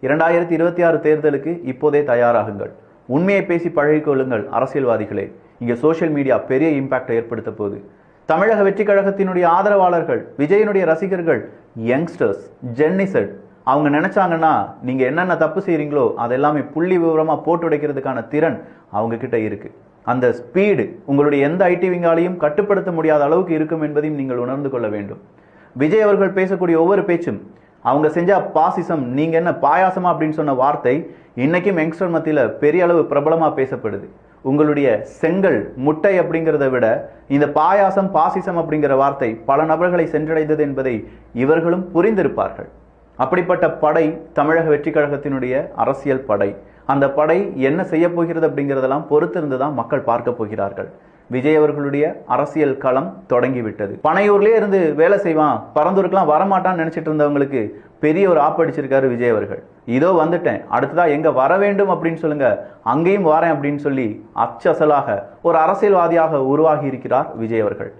2026 தேர்தலுக்கு இப்போதே தயாராகுங்கள். உண்மையை பேசி பழகிக்கொள்ளுங்கள் அரசியல்வாதிகளே. இங்க சோசியல் மீடியா பெரிய இம்பாக்டை ஏற்படுத்த போகுது. தமிழக வெற்றி கழகத்தினுடைய ஆதரவாளர்கள், விஜயனுடைய ரசிகர்கள், யங்ஸ்டர்ஸ், ஜென்னிசெட் அவங்க நினைச்சாங்கன்னா நீங்க என்னென்ன தப்பு செய்றீங்களோ அதெல்லாமே புள்ளி விவரமா போட்டு உடைக்கிறதுக்கான திறன் அவங்க கிட்ட இருக்கு. அந்த ஸ்பீடு உங்களுடைய எந்த ஐடி விங்காலையும் கட்டுப்படுத்த முடியாத அளவுக்கு இருக்கும் என்பதையும் நீங்கள் உணர்ந்து கொள்ள வேண்டும். விஜய் அவர்கள் பேசக்கூடிய ஒவ்வொரு பேச்சும் அவங்க செஞ்ச பாசிசம், நீங்க என்ன பாயாசமா அப்படின்னு சொன்ன வார்த்தை இன்னைக்கும் யங்ஸ்டர் மத்தியில பெரிய அளவு பிரபலமா பேசப்படுது. உங்களுடைய செங்கல் முட்டை அப்படிங்கிறத விட இந்த பாயாசம் பாசிசம் அப்படிங்கிற வார்த்தை பல நபர்களை சென்றடைந்தது என்பதை இவர்களும் புரிந்திருப்பார்கள். அப்படிப்பட்ட படை தமிழக வெற்றி கழகத்தினுடைய அரசியல் படை. அந்த படை என்ன செய்ய போகிறது அப்படிங்கிறதெல்லாம் பொறுத்திருந்துதான் மக்கள் பார்க்க போகிறார்கள். விஜய் அவர்களுடைய அரசியல் களம் தொடங்கிவிட்டது. பனையூர்லயே இருந்து வேலை செய்வான், பரந்தூருக்குலாம் வரமாட்டான்னு நினைச்சிட்டு இருந்தவங்களுக்கு பெரிய ஒரு ஆப்படிச்சிருக்காரு விஜய் அவர்கள். இதோ வந்துட்டேன், அடுத்ததா எங்க வர வேண்டும் அப்படின்னு சொல்லுங்க, அங்கேயும் வரேன் அப்படின்னு சொல்லி அச்சசலாக ஒரு அரசியல்வாதியாக உருவாகி இருக்கிறார் விஜய் அவர்கள்.